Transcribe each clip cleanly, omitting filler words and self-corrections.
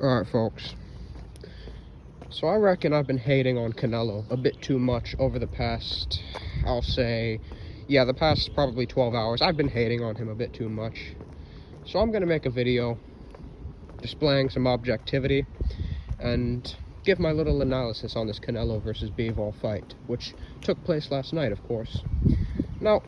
Alright, folks. So I reckon I've been hating on Canelo a bit too much over the past, I'll say, yeah, the past probably 12 hours. I've been hating on him a bit too much. So I'm going to make a video displaying some objectivity and give my little analysis on this Canelo versus Bivol fight, which took place last night, of course. Now,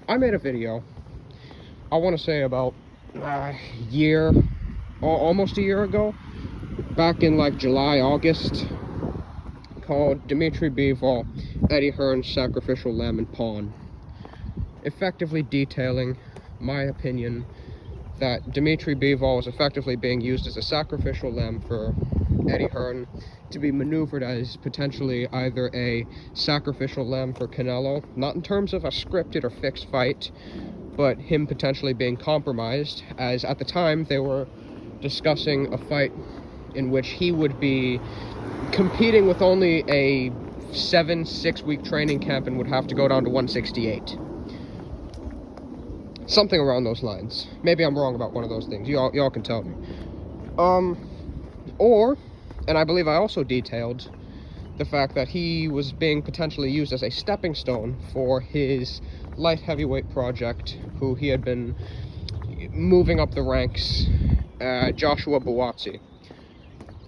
I made a video, I want to say about almost a year ago, back in like July, August, called Dmitry Bivol, Eddie Hearn's Sacrificial Lamb and Pawn, effectively detailing my opinion that Dmitry Bivol was effectively being used as a sacrificial lamb for Eddie Hearn to be maneuvered as potentially either a sacrificial lamb for Canelo, not in terms of a scripted or fixed fight, but him potentially being compromised, as at the time they were discussing a fight in which he would be competing with only a 6-week training camp and would have to go down to 168. Something around those lines. Maybe I'm wrong about one of those things. Y'all can tell me. And I believe I also detailed the fact that he was being potentially used as a stepping stone for his light heavyweight project, who he had been moving up the ranks, Joshua Buatsi.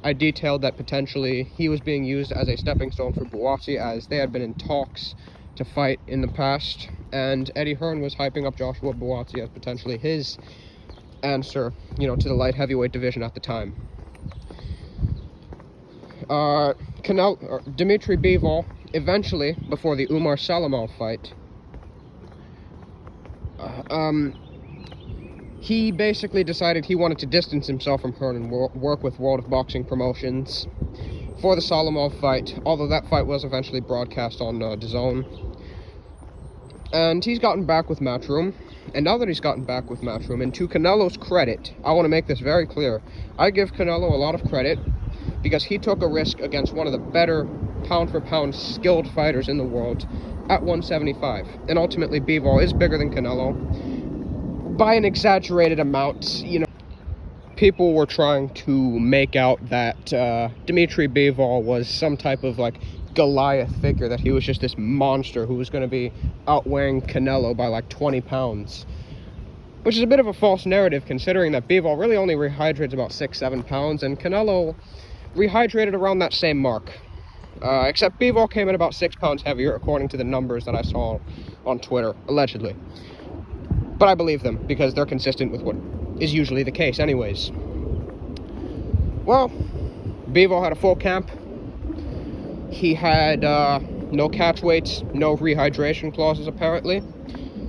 I detailed that potentially he was being used as a stepping stone for Buatsi, as they had been in talks to fight in the past, and Eddie Hearn was hyping up Joshua Buatsi as potentially his answer, to the light heavyweight division at the time. Dmitry Bivol, eventually, before the Umar Salamov fight, he basically decided he wanted to distance himself from Hearn and work with World of Boxing Promotions for the Salamov fight, although that fight was eventually broadcast on DAZN. And he's gotten back with Matchroom, and now that he's gotten back with Matchroom, and to Canelo's credit, I want to make this very clear, I give Canelo a lot of credit, because he took a risk against one of the better pound-for-pound skilled fighters in the world at 175, and ultimately Bivol is bigger than Canelo by an exaggerated amount. People were trying to make out that Dmitry Bivol was some type of like Goliath figure, that he was just this monster who was going to be outweighing Canelo by like 20 pounds, which is a bit of a false narrative, considering that Bivol really only rehydrates about 6-7 pounds, and Canelo rehydrated around that same mark, except Bivol came in about 6 pounds heavier, according to the numbers that I saw on Twitter, allegedly. But I believe them, because they're consistent with what is usually the case anyways. Well, Bivol had a full camp. He had no catch weights, no rehydration clauses apparently.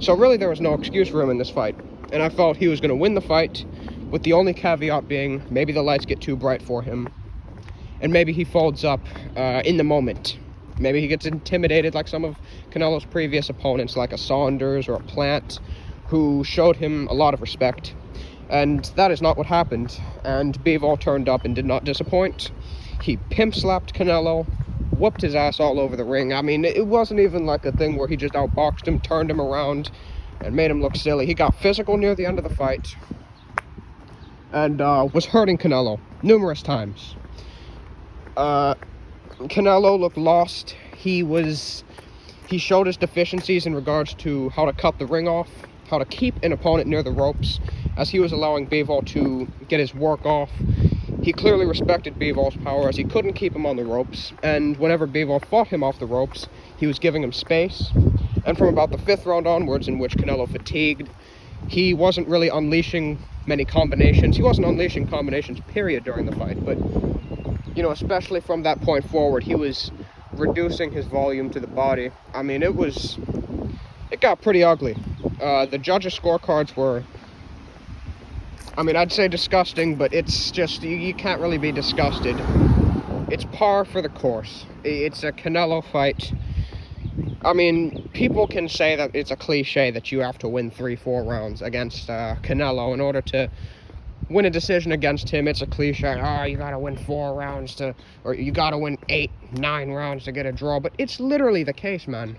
So really there was no excuse for him in this fight. And I felt he was going to win the fight, with the only caveat being maybe the lights get too bright for him. And maybe he folds up in the moment. Maybe he gets intimidated like some of Canelo's previous opponents, like a Saunders or a Plant, who showed him a lot of respect. And that is not what happened. And Bivol turned up and did not disappoint. He pimp-slapped Canelo, whooped his ass all over the ring. I mean, it wasn't even like a thing where he just outboxed him, turned him around, and made him look silly. He got physical near the end of the fight, and was hurting Canelo numerous times. Canelo looked lost. He showed his deficiencies in regards to how to cut the ring off, how to keep an opponent near the ropes, as he was allowing Bivol to get his work off. He clearly respected Bivol's power, as he couldn't keep him on the ropes, and whenever Bivol fought him off the ropes, he was giving him space. And from about the 5th round onwards, in which Canelo fatigued, he wasn't really unleashing many combinations. He wasn't unleashing combinations, period, during the fight, but especially from that point forward, he was reducing his volume to the body. I mean, it got pretty ugly. The judges' scorecards were, I'd say disgusting, but it's just, you can't really be disgusted. It's par for the course. It's a Canelo fight. I mean, people can say that it's a cliche that you have to win 3-4 rounds against Canelo in order to win a decision against him. It's a cliche. You gotta win 4 rounds or you gotta win 8-9 rounds to get a draw. But it's literally the case, man.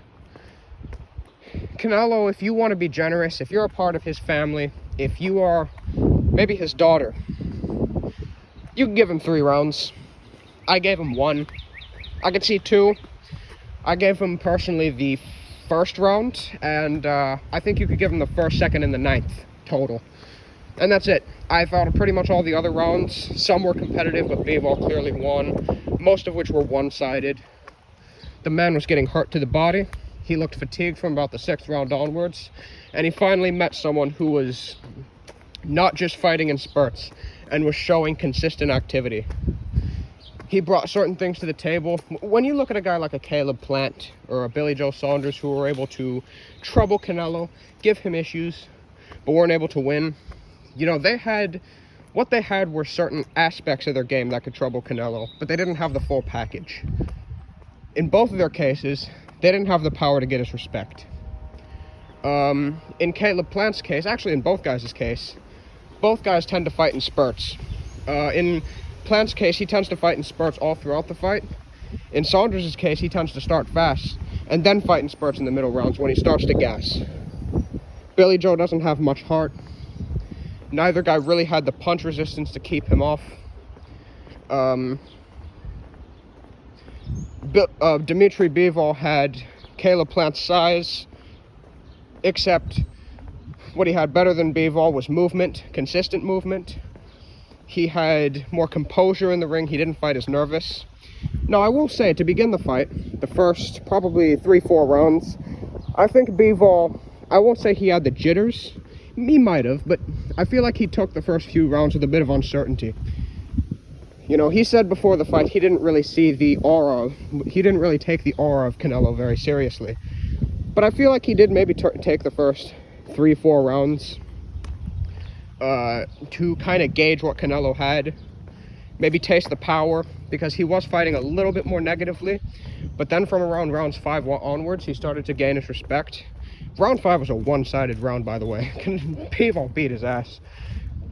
Canelo, if you want to be generous, if you're a part of his family, if you are maybe his daughter, You can give him 3 rounds. I gave him 1. I could see 2. I gave him personally the first round, and I think you could give him the 1st, 2nd, and the 9th total. And that's it. I thought pretty much all the other rounds, some were competitive, but Bivol clearly won, most of which were one-sided. The man was getting hurt to the body. He looked fatigued from about the 6th round onwards, and he finally met someone who was not just fighting in spurts and was showing consistent activity. He brought certain things to the table. When you look at a guy like a Caleb Plant or a Billy Joe Saunders who were able to trouble Canelo, give him issues, but weren't able to win, you know, what they had were certain aspects of their game that could trouble Canelo, but they didn't have the full package. In both of their cases, they didn't have the power to get his respect. In Caleb Plant's case, actually in both guys' case, both guys tend to fight in spurts. In Plant's case, he tends to fight in spurts all throughout the fight. In Saunders' case, he tends to start fast and then fight in spurts in the middle rounds when he starts to gas. Billy Joe doesn't have much heart. Neither guy really had the punch resistance to keep him off. Dmitry Bivol had Caleb Plant's size, except what he had better than Bivol was movement, consistent movement. He had more composure in the ring. He didn't fight as nervous. Now, I will say, to begin the fight, the first probably 3-4 rounds, I think Bivol, I won't say he had the jitters. He might have, but I feel like he took the first few rounds with a bit of uncertainty. You know, he said before the fight he didn't really see the aura, he didn't really take the aura of Canelo very seriously. But I feel like he did maybe take the first 3-4 rounds to kind of gauge what Canelo had, maybe taste the power, because he was fighting a little bit more negatively. But then from around rounds 5 onwards, he started to gain his respect. Round 5 was a one-sided round, by the way. Bivol beat his ass.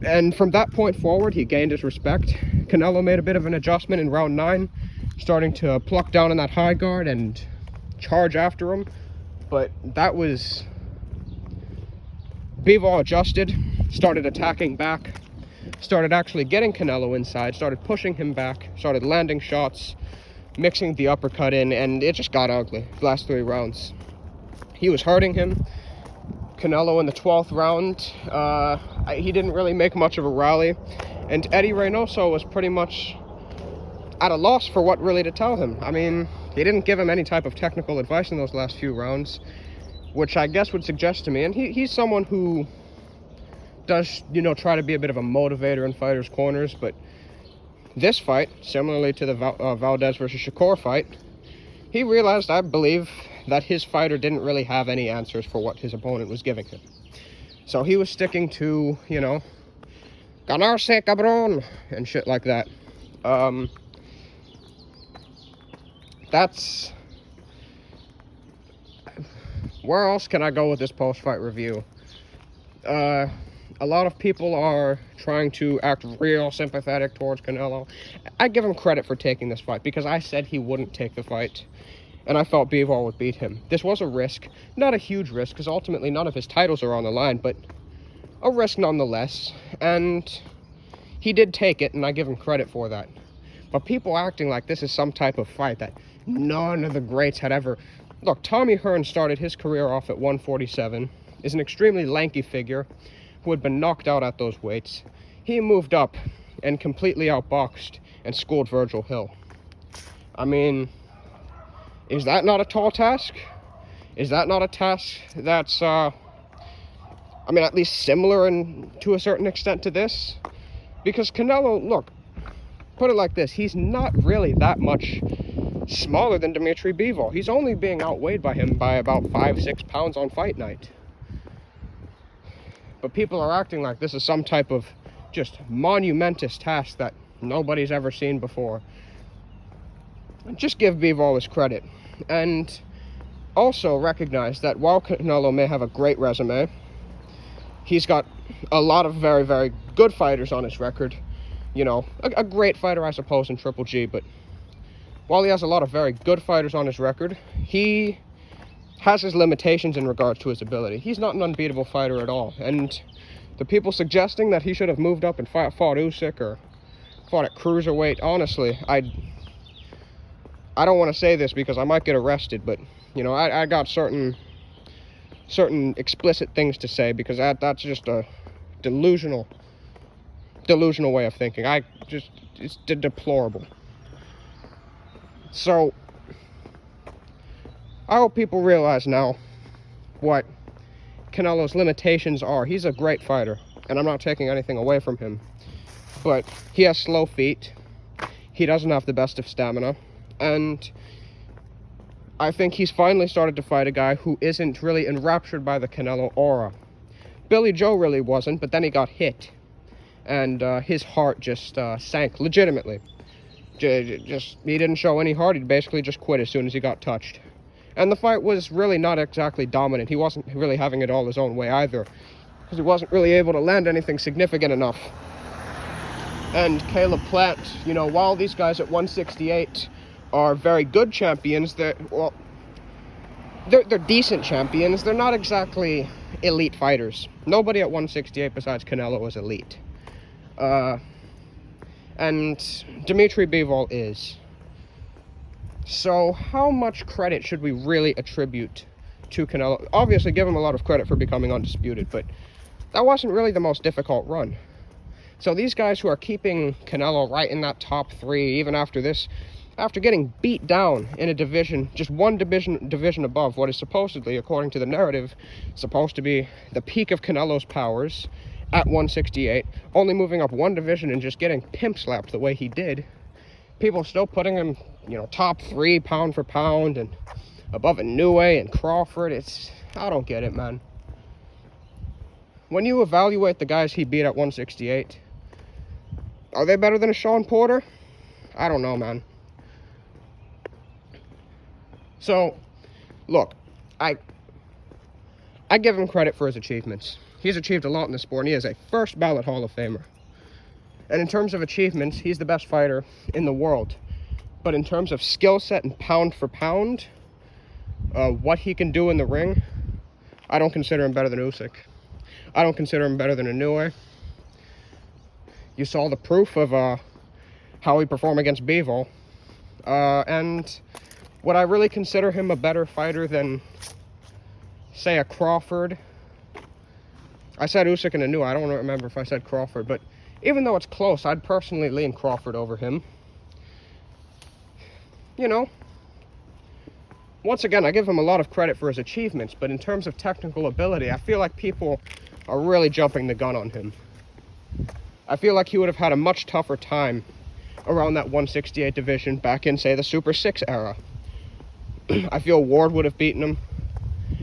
And from that point forward, he gained his respect. Canelo made a bit of an adjustment in round 9, starting to pluck down on that high guard and charge after him. But that was... Bivol adjusted, started attacking back, started actually getting Canelo inside, started pushing him back, started landing shots, mixing the uppercut in, and it just got ugly the last 3 rounds. He was hurting him. Canelo in the 12th round, he didn't really make much of a rally, and Eddie Reynoso was pretty much at a loss for what really to tell him. I mean, he didn't give him any type of technical advice in those last few rounds, which I guess would suggest to me, and he's someone who does, you know, try to be a bit of a motivator in fighters' corners, but this fight, similarly to the Valdez versus Shakur fight, he realized, I believe, that his fighter didn't really have any answers for what his opponent was giving him. So he was sticking to, you know, ganarse cabron, and shit like that. That's... Where else can I go with this post-fight review? A lot of people are trying to act real sympathetic towards Canelo. I give him credit for taking this fight, because I said he wouldn't take the fight, and I felt Bivol would beat him. This was a risk, not a huge risk, because ultimately none of his titles are on the line, but a risk nonetheless, and he did take it, and I give him credit for that. But people acting like this is some type of fight that none of the greats had ever... Look, Tommy Hearn started his career off at 147, is an extremely lanky figure who had been knocked out at those weights. He moved up and completely outboxed and schooled Virgil Hill. I mean, is that not a tall task? Is that not a task that's, I mean, at least similar to a certain extent to this? Because Canelo, look, put it like this, he's not really that much smaller than Dmitry Bivol. He's only being outweighed by him by about 5-6 pounds on fight night. But people are acting like this is some type of just monumentous task that nobody's ever seen before. Just give Bivol his credit. And also recognize that while Canelo may have a great resume, he's got a lot of very, very good fighters on his record. You know, a great fighter, I suppose, in Triple G, but while he has a lot of very good fighters on his record, he has his limitations in regards to his ability. He's not an unbeatable fighter at all. And the people suggesting that he should have moved up and fought Usyk or fought at cruiserweight. Honestly, I don't want to say this because I might get arrested, but you know, I got certain explicit things to say because that's just a delusional way of thinking. It's deplorable. So I hope people realize now what Canelo's limitations are. He's a great fighter, and I'm not taking anything away from him, but he has slow feet. He doesn't have the best of stamina, and I think he's finally started to fight a guy who isn't really enraptured by the Canelo aura. Billy Joe really wasn't, but then he got hit, and his heart just sank legitimately. He didn't show any heart. He basically just quit as soon as he got touched. And the fight was really not exactly dominant. He wasn't really having it all his own way either, because he wasn't really able to land anything significant enough. And Caleb Plant, you know, while these guys at 168 are very good champions, they're decent champions. They're not exactly elite fighters. Nobody at 168 besides Canelo is elite. And Dmitry Bivol is. So how much credit should we really attribute to Canelo? Obviously, give him a lot of credit for becoming undisputed, but that wasn't really the most difficult run. So these guys who are keeping Canelo right in that top three, even after this, after getting beat down in a division, just one division above what is supposedly, according to the narrative, supposed to be the peak of Canelo's powers at 168, only moving up one division and just getting pimp slapped the way he did, people still putting him, you know, top three pound for pound and above Inoue and Crawford. I don't get it, man. When you evaluate the guys he beat at 168, are they better than a Sean Porter? I don't know, man. So, look, I give him credit for his achievements. He's achieved a lot in the sport, and he is a first ballot Hall of Famer. And in terms of achievements, he's the best fighter in the world. But in terms of skill set and pound for pound, what he can do in the ring, I don't consider him better than Usyk. I don't consider him better than Inoue. You saw the proof of how he performed against Bivol. And would I really consider him a better fighter than, say, a Crawford? I said Usyk and Inoue. I don't remember if I said Crawford, but even though it's close, I'd personally lean Crawford over him. You know, once again, I give him a lot of credit for his achievements, but in terms of technical ability, I feel like people are really jumping the gun on him. I feel like he would have had a much tougher time around that 168 division back in, say, the Super 6 era. I feel Ward would have beaten him.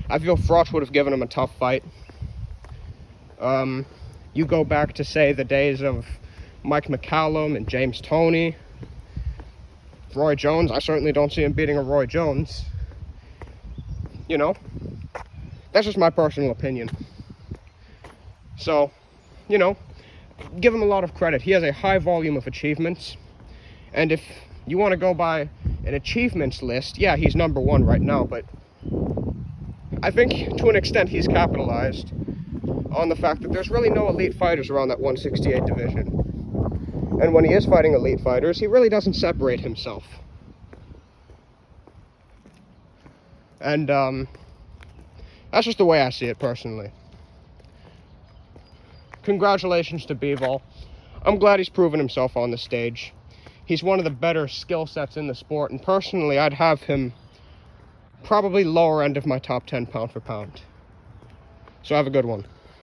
I feel Froch would have given him a tough fight. You go back to, say, the days of Mike McCallum and James Toney, Roy Jones. I certainly don't see him beating a Roy Jones. You know, that's just my personal opinion. So, you know, give him a lot of credit. He has a high volume of achievements. And if you want to go by an achievements list, yeah, he's number one right now. But I think to an extent he's capitalized on the fact that there's really no elite fighters around that 168 division. And when he is fighting elite fighters, he really doesn't separate himself. And that's just the way I see it personally. Congratulations to Bivol. I'm glad he's proven himself on the stage. He's one of the better skill sets in the sport, and personally, I'd have him probably lower end of my top 10 pound for pound. So have a good one.